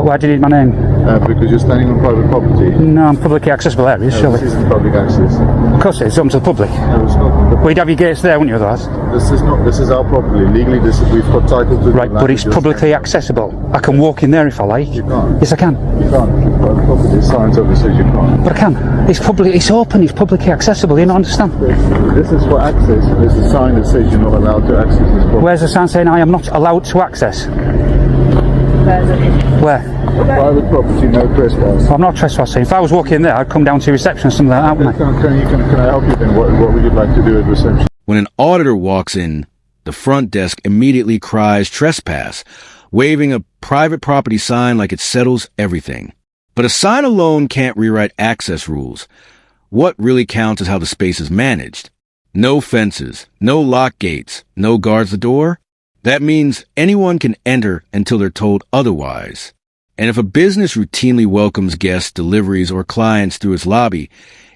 Why do you need my name? Because you're standing on private property. No, I'm publicly accessible areas, No, surely. this isn't public access. Of course it is, open to the public. No, it's not. Well, you'd have your gates there, wouldn't you, otherwise? This is not. This is our property. Legally, we've got title to. Right, but it's publicly accessible. I can walk in there if I like. You can't. Yes, I can. You can't. Private property. There's signs over says you can't. But I can. It's public. It's open. It's publicly accessible. You don't understand? This is for access. There's a sign that says you're not allowed to access this property. Where's the sign saying I am not allowed to access? Where? Private property, no trespass. Well, I'm not trespassing. If I was walking in there, I'd come down to reception or something like that, wouldn't I? Can I help you then? What would you like to do at reception? When an auditor walks in, the front desk immediately cries trespass, waving a private property sign like it settles everything. But a sign alone can't rewrite access rules. What really counts is how the space is managed. No fences, no lock gates, no guards the door. That means anyone can enter until they're told otherwise. And if a business routinely welcomes guests, deliveries, or clients through its lobby,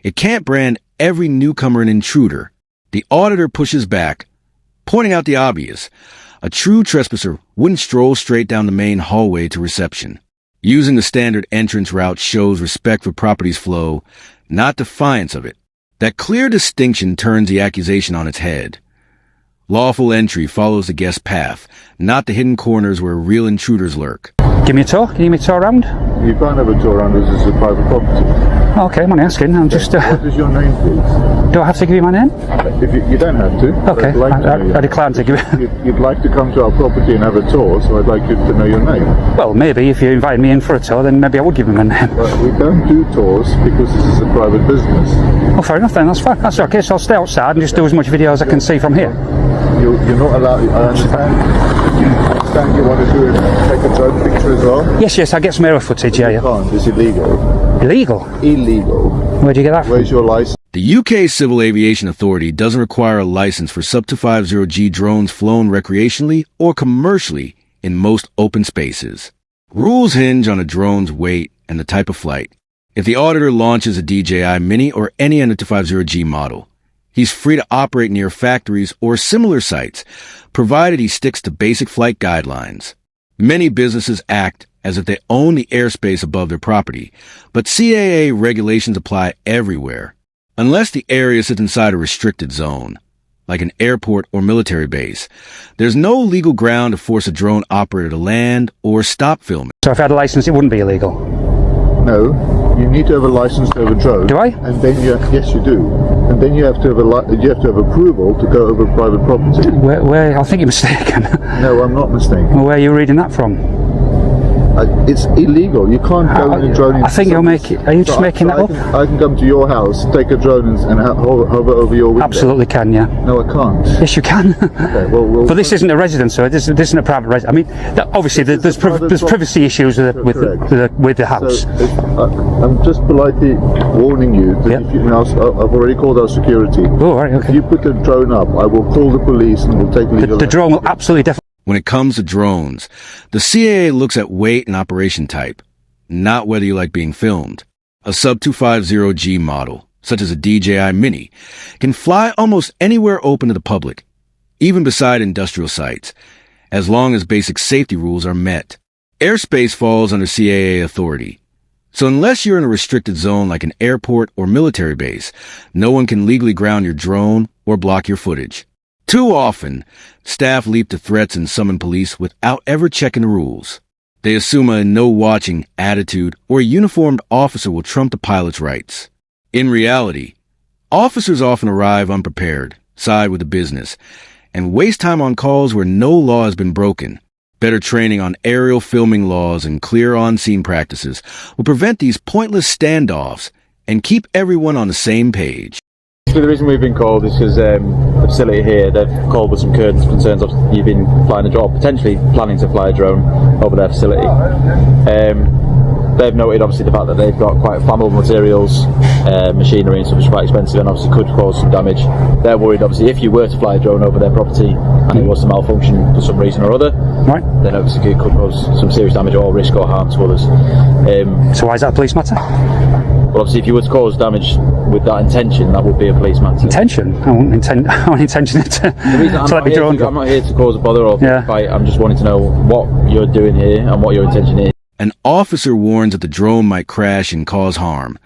it can't brand every newcomer an intruder. The auditor pushes back, pointing out the obvious. A true trespasser wouldn't stroll straight down the main hallway to reception. Using the standard entrance route shows respect for property's flow, not defiance of it. That clear distinction turns the accusation on its head. Lawful entry follows the guest path, not the hidden corners where real intruders lurk. Give me a tour. Can you give me a tour around? You can't have a tour around this. It's a private property. Okay, I'm only asking. I'm just. What is your name, please? Do I have to give you my name? If you don't have to. Okay, I'd like to know your I decline to give you. You'd like to come to our property and have a tour, so I'd like you to know your name. Well, maybe if you invited me in for a tour, then maybe I would give you my name. But we don't do tours because this is a private business. Oh, fair enough then. That's fine. That's okay. So I'll stay outside and just do as much video as I can see from here. You're not allowed. I understand you want to do it. Take a drone picture as well. Yes. I get some aerial footage. Yeah. Can't. It's illegal. Illegal. Illegal. Where do you get that from? Where's your license? The UK Civil Aviation Authority doesn't require a license for sub-250G drones flown recreationally or commercially in most open spaces. Rules hinge on a drone's weight and the type of flight. If the auditor launches a DJI Mini or any NR250G model, he's free to operate near factories or similar sites, provided he sticks to basic flight guidelines. Many businesses act as if they own the airspace above their property, but CAA regulations apply everywhere, unless the area sits inside a restricted zone, like an airport or military base. There's no legal ground to force a drone operator to land or stop filming. So if I had a license, it wouldn't be illegal? No. You need to have a license to have a drone. Do I? And then yes, you do. And then you have to have approval to go over private property. Where? I think you're mistaken. No, I'm not mistaken. Well, where are you reading that from? It's illegal. You can't go in a drone. I think you're making. Are you just making that up? I can come to your house, take a drone, and hover over your window. Absolutely can, yeah. No, I can't. Yes, you can. Okay, well, but this isn't a residence, so this isn't a private residence. I mean, obviously there's privacy issues with the house. So I'm just politely warning you that if you, I've already called our security. Oh, right, okay. If you put the drone up, I will call the police and we'll take legal. The drone will absolutely definitely. When it comes to drones, the CAA looks at weight and operation type, not whether you like being filmed. A sub-250G model, such as a DJI Mini, can fly almost anywhere open to the public, even beside industrial sites, as long as basic safety rules are met. Airspace falls under CAA authority. So unless you're in a restricted zone like an airport or military base, no one can legally ground your drone or block your footage. Too often, staff leap to threats and summon police without ever checking the rules. They assume a no-watching attitude or a uniformed officer will trump the pilot's rights. In reality, officers often arrive unprepared, side with the business, and waste time on calls where no law has been broken. Better training on aerial filming laws and clear on-scene practices will prevent these pointless standoffs and keep everyone on the same page. So the reason we've been called is because the facility here, they've called with some concerns of you've been flying a drone, potentially planning to fly a drone over their facility. They've noted obviously the fact that they've got quite flammable materials, machinery and stuff is quite expensive and obviously could cause some damage. They're worried obviously if you were to fly a drone over their property and it was to malfunction for some reason or other, right, then obviously it could cause some serious damage or risk or harm to others. So why is that a police matter? Well, obviously, if you were to cause damage with that intention, that would be a police matter. Intention? I won't intention it to let me drone. I'm not here to cause a bother or fight. I'm just wanting to know what you're doing here and what your intention is. An officer warns that the drone might crash and cause harm,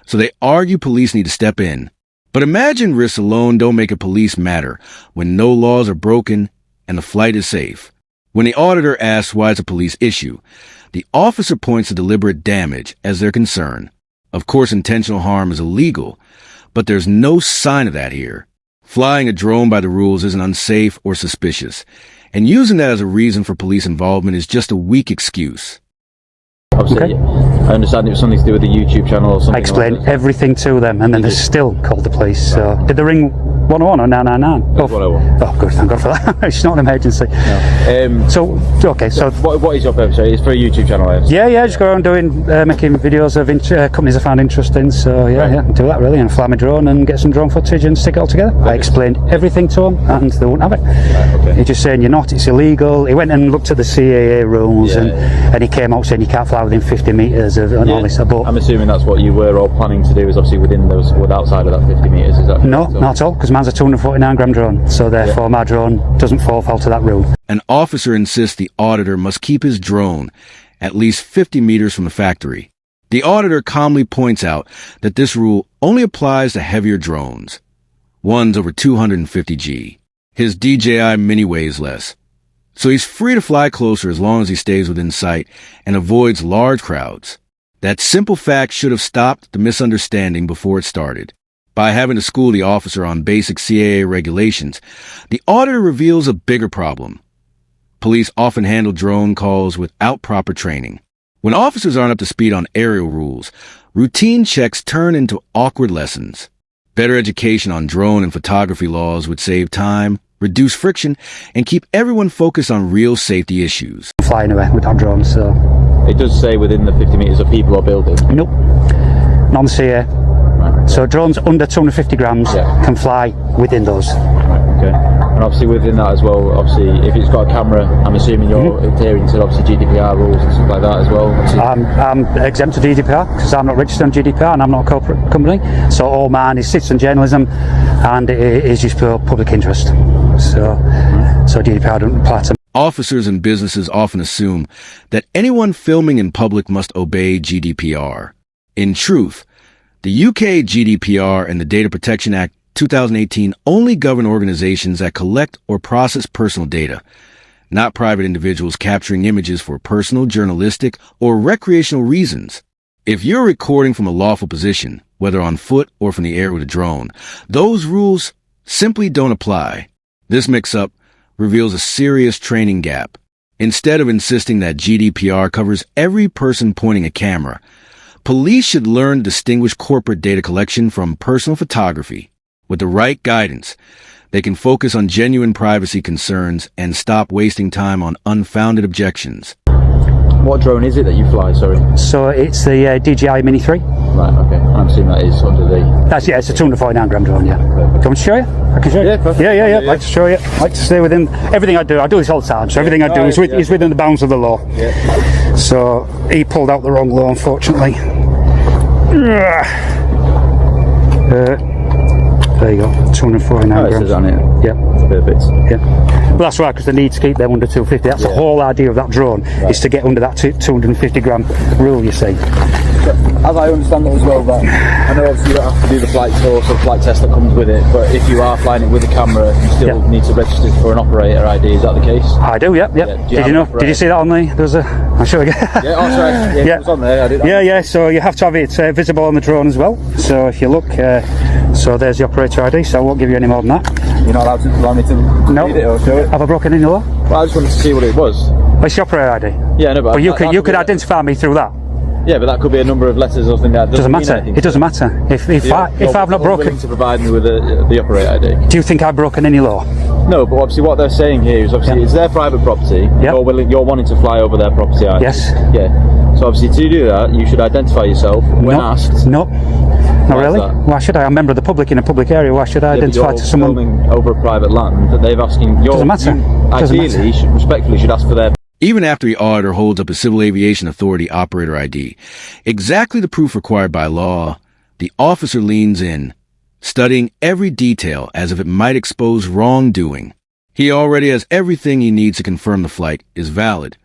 so they argue police need to step in. But imagine risks alone don't make a police matter when no laws are broken and the flight is safe. When the auditor asks why it's a police issue, the officer points to deliberate damage as their concern. Of course, intentional harm is illegal, but there's no sign of that here. Flying a drone by the rules isn't unsafe or suspicious, and using that as a reason for police involvement is just a weak excuse. Obviously, I understand it was something to do with the YouTube channel or something. I explained like that. everything to them, and then they still called the police. So, did they ring 101 or 999? It was 101. Oh, good, thank God for that. It's not an emergency. No. So, okay, so... What is your purpose? Sorry, it's for a YouTube channel, I understand. Yeah, just go around doing, making videos of companies I found interesting. So, yeah, do that really, and fly my drone and get some drone footage and stick it all together. I explained everything to them, and they wouldn't have it. Right, okay. He's just saying you're not, it's illegal. He went and looked at the CAA rules, and he came out saying you can't fly within 50 metres and all this. But I'm assuming that's what you were all planning to do, is obviously within those, outside of that 50 metres, is that no, correct? not at all, because mine's a 249-gram drone, so therefore my drone doesn't fall foul to that rule. An officer insists the auditor must keep his drone at least 50 meters from the factory. The auditor calmly points out that this rule only applies to heavier drones, ones over 250 G. His DJI Mini weighs less, so he's free to fly closer as long as he stays within sight and avoids large crowds. That simple fact should have stopped the misunderstanding before it started. By having to school the officer on basic CAA regulations, the auditor reveals a bigger problem. Police often handle drone calls without proper training. When officers aren't up to speed on aerial rules, routine checks turn into awkward lessons. Better education on drone and photography laws would save time, reduce friction, and keep everyone focused on real safety issues. Fly anywhere with that drone, so... It does say within the 50 metres of people or building. Nope. Not on the CAA. Right. So drones under 250 grams can fly within those. Right, okay. And obviously within that as well, obviously if it's got a camera, I'm assuming you're adhering to obviously GDPR rules and stuff like that as well. I'm exempt to GDPR because I'm not registered on GDPR and I'm not a corporate company. So all mine is citizen journalism and it is just for public interest. So GDPR doesn't apply to me. Officers and businesses often assume that anyone filming in public must obey GDPR. In truth, the UK GDPR and the Data Protection Act 2018 only govern organizations that collect or process personal data, not private individuals capturing images for personal, journalistic, or recreational reasons. If you're recording from a lawful position, whether on foot or from the air with a drone, those rules simply don't apply. This mix-up reveals a serious training gap. Instead of insisting that GDPR covers every person pointing a camera, police should learn to distinguish corporate data collection from personal photography. With the right guidance, they can focus on genuine privacy concerns and stop wasting time on unfounded objections. What drone is it that you fly, sorry? So it's the DJI Mini 3. Right, okay. I'm assuming that is under the... It's a 249-gram drone, yeah. Do you want me to show you? I can show you. Yeah, perfect. Yeah. I'd like to show you. I like to stay within everything I do. I do this all the time, so everything I do is within the bounds of the law. Yeah. So he pulled out the wrong law, unfortunately. There you go, 249 Oh, it grams. says on it. Yeah. Perfect. Yeah. Well, that's right, because they need to keep them under 250. That's the whole idea of that drone, is to get under that 250 gram rule, you see. As I understand it as well, that I know obviously you don't have to do the flight course or flight test that comes with it, but if you are flying it with a camera, you still need to register for an operator ID. Is that the case? I do, yep. Did you know? Did you see that on the? There's a. I'll show you. Yeah, oh, sorry. Yeah, it was on there. I did. Yeah. So you have to have it visible on the drone as well. So if you look, so there's the operator ID. So I won't give you any more than that. You're not allowed to allow me to read it or show it. Have I broken any law? Well, I just wanted to see what it was. It's the operator ID. Yeah, no, but you could identify me through that. Yeah, but that could be a number of letters or something like that. Doesn't matter. It doesn't matter. If I've not broken, to provide me with the operator ID. Do you think I've broken any law? No, but obviously what they're saying here is obviously it's their private property. Yep. You're wanting to fly over their property, aren't you? Yes. Yeah. So obviously to do that, you should identify yourself when asked. No. Not Why is really. that? Why should I? I'm a member of the public in a public area. Why should I identify to someone? Filming over a private land that they've asking. Doesn't matter. Ideally, you respectfully should ask for their. Even after the auditor holds up a Civil Aviation Authority operator ID, exactly the proof required by law, the officer leans in, studying every detail as if it might expose wrongdoing. He already has everything he needs to confirm the flight is valid,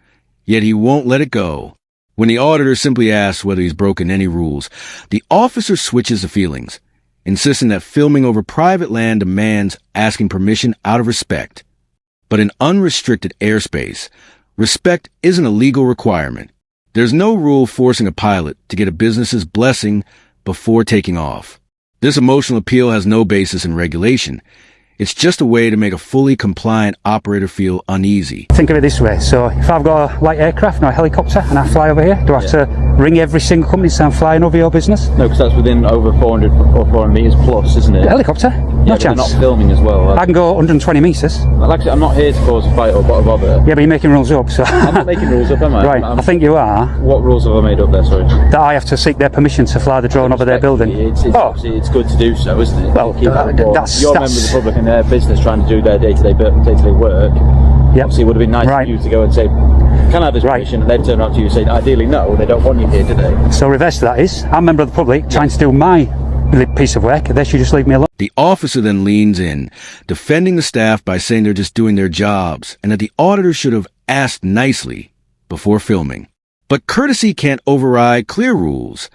yet he won't let it go. When the auditor simply asks whether he's broken any rules, the officer switches the feelings, insisting that filming over private land demands asking permission out of respect. But in unrestricted airspace, respect isn't a legal requirement. There's no rule forcing a pilot to get a business's blessing before taking off. This emotional appeal has no basis in regulation. It's just a way to make a fully compliant operator feel uneasy. Think of it this way. So if I've got a light aircraft or a helicopter and I fly over here, do I have to ring every single company to say I'm flying over your business? No, because that's within over 400 or 400 metres plus, isn't it? A helicopter? Yeah, No but they're chance. not filming as well. I can go 120 metres. Like I said, I'm not here to cause a fight or bother. Yeah, but you're making rules up, so... I'm not making rules up, am I? Right, I think you are. What rules have I made up there, sorry? That I have to seek their permission to fly the drone over their building. It's good to do so, isn't it? Well, Keep that on board. that's- You're a member of the public and their business trying to do their day-to-day work. Yep. Obviously, it would have been nice Right. for you to go and say, can I have this Right. permission? And they'd turn around to you and say, ideally, no, they don't want you here, do they? So reverse to that is, I'm a member of the public trying to do my piece of work. They should just leave me alone. The officer then leans in, defending the staff by saying they're just doing their jobs and that the auditor should have asked nicely before filming. But courtesy can't override clear rules.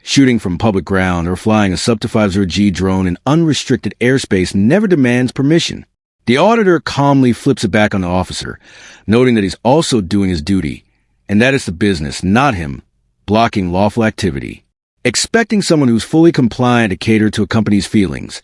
Shooting from public ground or flying a sub-250G drone in unrestricted airspace never demands permission. The auditor calmly flips it back on the officer, noting that he's also doing his duty, and that it's the business, not him, blocking lawful activity. Expecting someone who's fully compliant to cater to a company's feelings,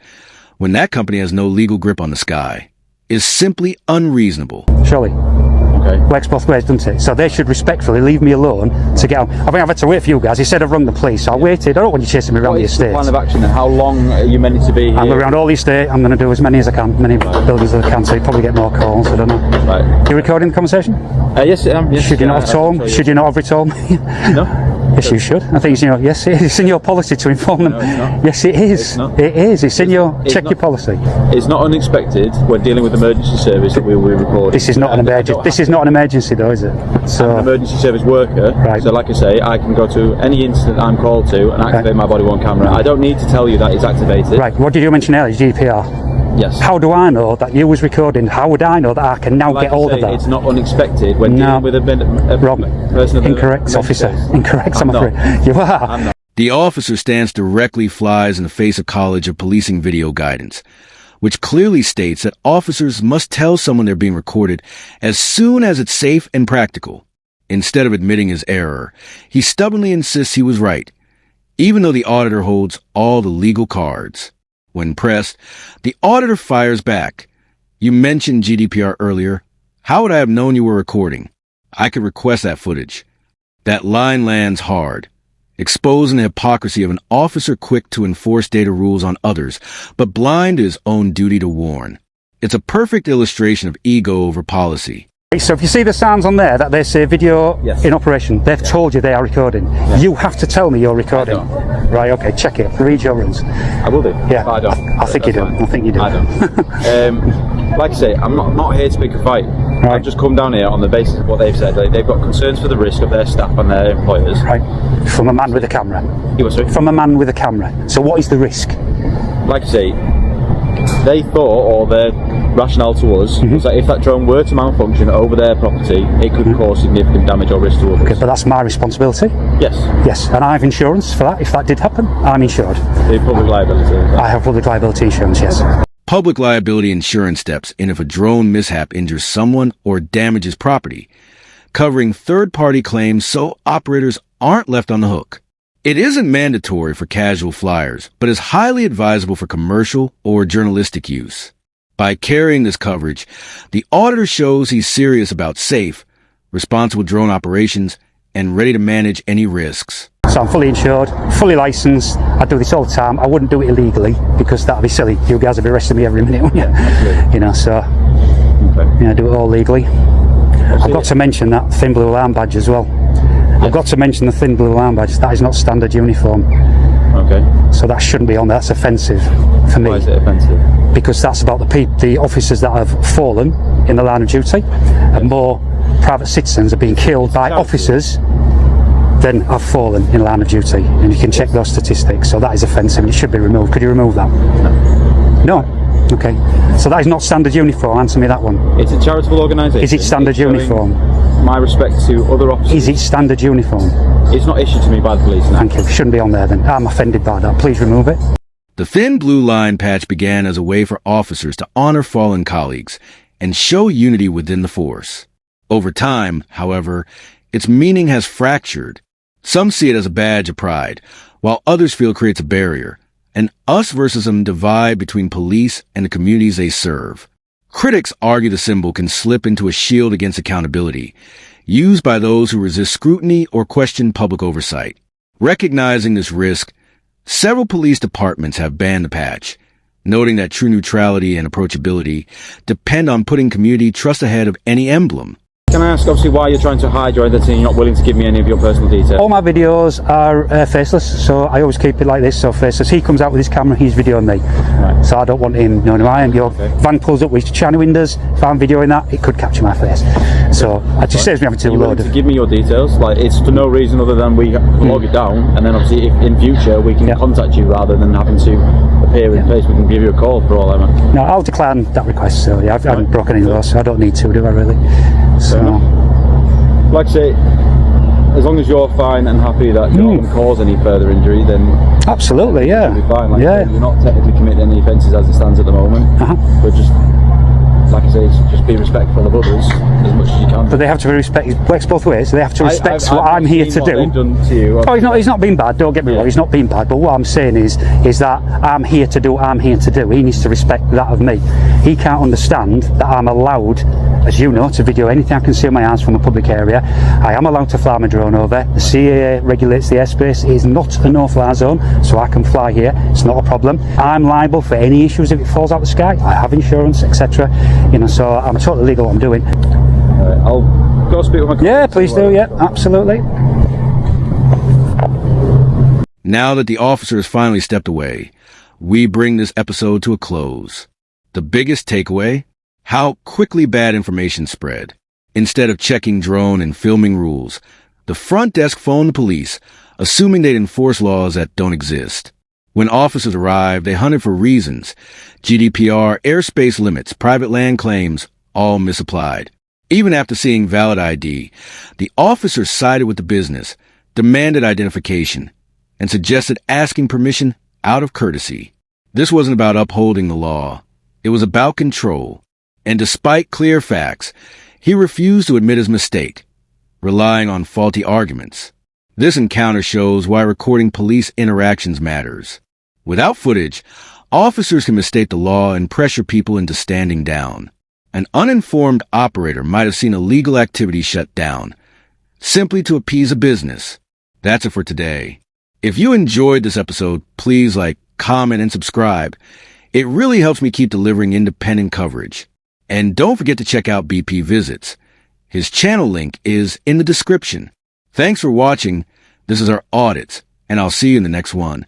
when that company has no legal grip on the sky, is simply unreasonable. Surely. Okay. Works both ways, doesn't it? So they should respectfully leave me alone to get on. I think I've had to wait for you guys. He said I've rung the police, so I waited. I don't want you chasing me around What the is the estate. plan of action and how long are you meant to be here? I'm going around all the estate. I'm going to do as many as I can, many buildings as I can, so you probably get more calls. I don't know. Right. You recording the conversation? Yes, I am. Yes, Should you not have told I'm them? sure Should you not have retold me? No. Yes, you should. I think it's, yes, it is. It's in your policy to inform them. No, it's not. Yes, it is. It's not. It is. It's in your It's check not. your policy. It's not unexpected when dealing with emergency service that we will be recording. This is not an emergency. This is not an emergency, though, is it? So I'm an emergency service worker, Right. so like I say, I can go to any incident I'm called to and activate my body-worn camera. I don't need to tell you that it's activated. right. What did you mention earlier? GDPR. Yes. How do I know that you was recording? How would I know that I can now Like get hold I of say, that? it's not unexpected when No. dealing with a Wrong. person of the Incorrect, emergency officer. service. Incorrect, I'm I'm not. afraid. You are. I'm not. The officer stance directly flies in the face of College of Policing video guidance, which clearly states that officers must tell someone they're being recorded as soon as it's safe and practical. Instead of admitting his error, he stubbornly insists he was right, even though the auditor holds all the legal cards. When pressed, the auditor fires back. You mentioned GDPR earlier. How would I have known you were recording? I could request that footage. That line lands hard, exposing the hypocrisy of an officer quick to enforce data rules on others, but blind to his own duty to warn. It's a perfect illustration of ego over policy. So if you see the signs on there that they say video Yes. in operation, they've told you they are recording. You have to tell me you're recording. I don't. Right, okay, check it. Read your rules. I will do. Yeah, But I don't. I think you do. That's fine. I think you do. I don't. Like I say, I'm not here to pick a fight. Right. I've just come down here on the basis of what they've said. They've got concerns for the risk of their staff and their employers. Right, from a man with a camera. You were sorry? From a man with a camera. So what is the risk? Like I say, they thought, or their rationale to us, was that if that drone were to malfunction over their property, it could cause significant damage or risk to others. Okay, but that's my responsibility. Yes, Yes, and I have insurance for that. If that did happen, I'm insured. the public liability. I have public liability insurance, yes. Public liability insurance steps in if a drone mishap injures someone or damages property, covering third-party claims so operators aren't left on the hook. It isn't mandatory for casual flyers, but is highly advisable for commercial or journalistic use. By carrying this coverage, the auditor shows he's serious about safe, responsible drone operations and ready to manage any risks. So I'm fully insured, fully licensed. I do this all the time. I wouldn't do it illegally because that'd be silly. You guys would be arresting me every minute, wouldn't you? You know, so Okay. I do it all legally. I've got to mention that thin blue alarm badge as well. I've got to mention the thin blue alarm badge. That is not standard uniform, Okay. so that shouldn't be on there. That's offensive for me. Why is it offensive? Because that's about the officers that have fallen in the line of duty, and more private citizens are being killed by officers than have fallen in the line of duty, and you can check those statistics. So that is offensive and it should be removed. Could you remove that? No. Okay. So that is not standard uniform. Answer me that one. It's a charitable organisation. Is it standard It's showing uniform? My respect to other officers. Is it standard uniform? It's not issued to me by the police now. Thank you. Shouldn't be on there then. I'm offended by that. Please remove it. The thin blue line patch began as a way for officers to honor fallen colleagues and show unity within the force. Over time, however, its meaning has fractured. Some see it as a badge of pride, while others feel it creates a barrier, an us versus them divide between police and the communities they serve. Critics argue the symbol can slip into a shield against accountability, used by those who resist scrutiny or question public oversight. Recognizing this risk, several police departments have banned the patch, noting that true neutrality and approachability depend on putting community trust ahead of any emblem. Can I ask, obviously, why you're trying to hide your identity and you're not willing to give me any of your personal details? All my videos are faceless, so I always keep it like this, so faceless. He comes out with his camera, he's videoing me. Right. So I don't want him knowing who I am. Your van pulls up with his shiny windows, if I'm videoing that, it could capture my face. So it just saves me having to load to give me your details, like it's for no reason other than we log it down, and then obviously if in future we can contact you rather than having to appear in place, we can give you a call for all I know. No, I'll decline that request, so yeah, I haven't broken any laws, so I don't need to, do I really? So, like I say, as long as you're fine and happy that you're not going to cause any further injury, then absolutely, yeah. you'll be fine. Like yeah. You're not technically committing any offences as it stands at the moment, but just, like I say, just be respectful of others as much as you can. But they have to respect, it works both ways, they have to respect what I'm here to do. Done to you, oh, he's not being bad, don't get me wrong, he's not being bad, but what I'm saying is that I'm here to do what I'm here to do. He needs to respect that of me. He can't understand that I'm allowed, as you know, to video anything I can see on my hands from a public area. I am allowed to fly my drone over. The CAA regulates the airspace. It is not a no-fly zone, so I can fly here. It's not a problem. I'm liable for any issues if it falls out the sky. I have insurance, etc. You know, so I'm totally legal what I'm doing. I'll go speak with my colleagues. Yeah, please do. Yeah, absolutely. Now that the officer has finally stepped away, we bring this episode to a close. The biggest takeaway? How quickly bad information spread. Instead of checking drone and filming rules, the front desk phoned the police, assuming they'd enforce laws that don't exist. When officers arrived, they hunted for reasons. GDPR, airspace limits, private land claims, all misapplied. Even after seeing valid ID, the officers sided with the business, demanded identification, and suggested asking permission out of courtesy. This wasn't about upholding the law. It was about control. And despite clear facts, he refused to admit his mistake, relying on faulty arguments. This encounter shows why recording police interactions matters. Without footage, officers can mistake the law and pressure people into standing down. An uninformed operator might have seen illegal activity shut down, simply to appease a business. That's it for today. If you enjoyed this episode, please like, comment, and subscribe. It really helps me keep delivering independent coverage. And don't forget to check out BP Visits. His channel link is in the description. Thanks for watching. This is our audits, and I'll see you in the next one.